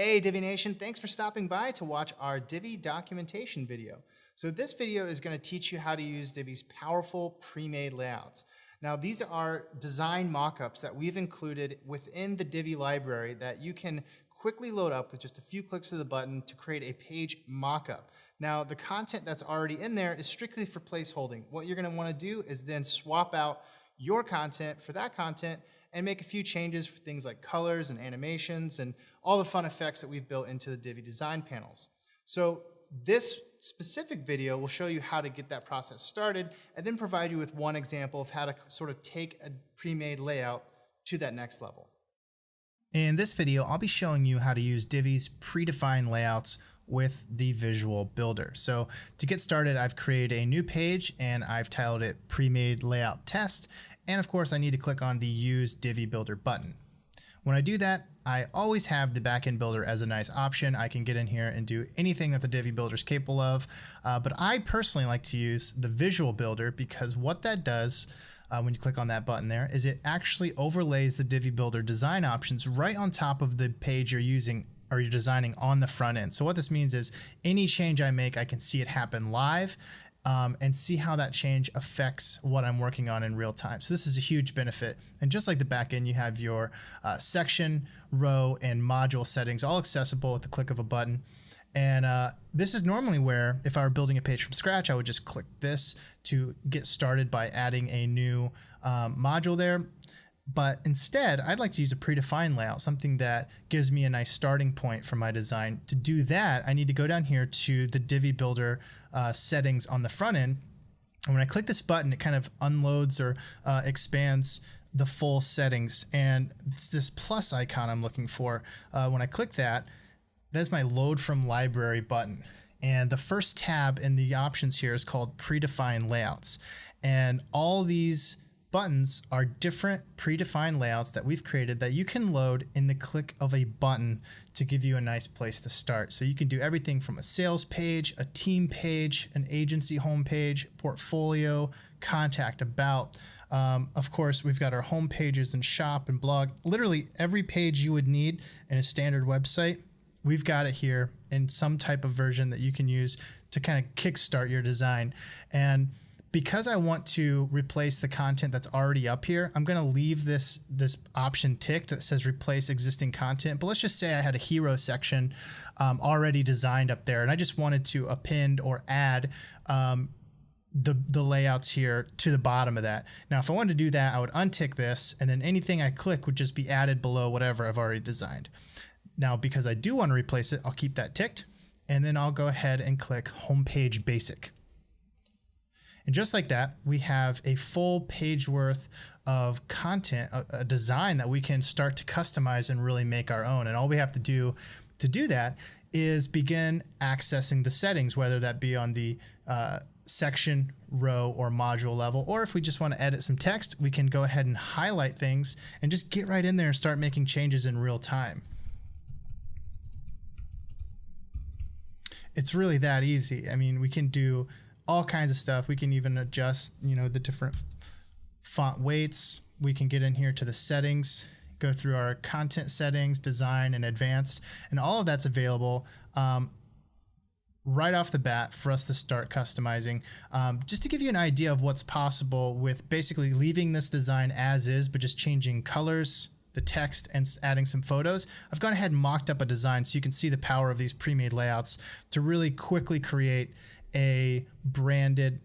Hey Divi Nation, thanks for stopping by to watch our Divi documentation video. So this video is going to teach you how to use Divi's powerful pre-made layouts. Now these are design mockups that we've included within the Divi library that you can quickly load up with just a few clicks of the button to create a page mockup. Now the content that's already in there is strictly for placeholding. What you're going to want to do is then swap out your content for that content and make a few changes for things like colors and animations and all the fun effects that we've built into the Divi design panels. So this specific video will show you how to get that process started and then provide you with one example of how to sort of take a pre-made layout to that next level. In this video, I'll be showing you how to use Divi's predefined layouts with the Visual Builder. So to get started, I've created a new page and I've titled it Pre-Made Layout Test. And of course, I need to click on the Use Divi Builder button. When I do that, I always have the backend builder as a nice option. I can get in here and do anything that the Divi Builder is capable of. But I personally like to use the Visual Builder because what that does when you click on that button there is it actually overlays the Divi Builder design options right on top of the page you're using or you're designing on the front end. So what this means is any change I make, I can see it happen live and see how that change affects what I'm working on in real time. So this is a huge benefit. And just like the back end, you have your section, row, and module settings all accessible with the click of a button. And this is normally where, if I were building a page from scratch, I would just click this to get started by adding a new module there. But instead, I'd like to use a predefined layout, something that gives me a nice starting point for my design. To do that, I need to go down here to the Divi Builder settings on the front end. And when I click this button, it kind of unloads or expands the full settings. And it's this plus icon I'm looking for. When I click that, that's my Load from Library button. And the first tab in the options here is called Predefined Layouts. And all these buttons are different predefined layouts that we've created that you can load in the click of a button to give you a nice place to start. So you can do everything from a sales page, a team page, an agency homepage, portfolio, contact, about. Of course, we've got our home pages and shop and blog. Literally every page you would need in a standard website, we've got it here in some type of version that you can use to kind of kickstart your design. And because I want to replace the content that's already up here, I'm going to leave this option ticked that says replace existing content. But let's just say I had a hero section already designed up there, and I just wanted to append or add the layouts here to the bottom of that. Now, if I wanted to do that, I would untick this, and then anything I click would just be added below whatever I've already designed. Now, because I do want to replace it, I'll keep that ticked, and then I'll go ahead and click Homepage Basic. And just like that, we have a full page worth of content, a design that we can start to customize and really make our own. And all we have to do that is begin accessing the settings, whether that be on the section, row, or module level. Or if we just want to edit some text, we can go ahead and highlight things and just get right in there and start making changes in real time. It's really that easy. I mean, we can do all kinds of stuff. We can even adjust, the different font weights. We can get in here to the settings, go through our content settings, design, and advanced, and all of that's available right off the bat for us to start customizing. Just to give you an idea of what's possible with basically leaving this design as is, but just changing colors, the text, and adding some photos. I've gone ahead and mocked up a design so you can see the power of these pre-made layouts to really quickly create a branded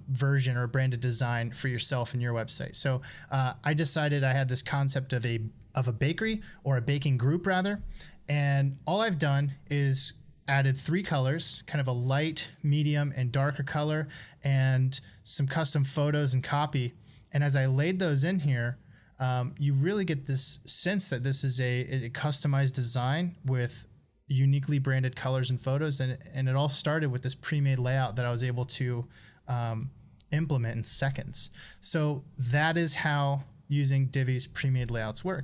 version or a branded design for yourself and your website. So I decided I had this concept of a bakery, or a baking group rather, and all I've done is added 3 colors, kind of a light, medium, and darker color, and some custom photos and copy. And as I laid those in here, you really get this sense that this is a customized design with uniquely branded colors and photos, and it all started with this pre-made layout that I was able to implement in seconds. So that is how using Divi's pre-made layouts work.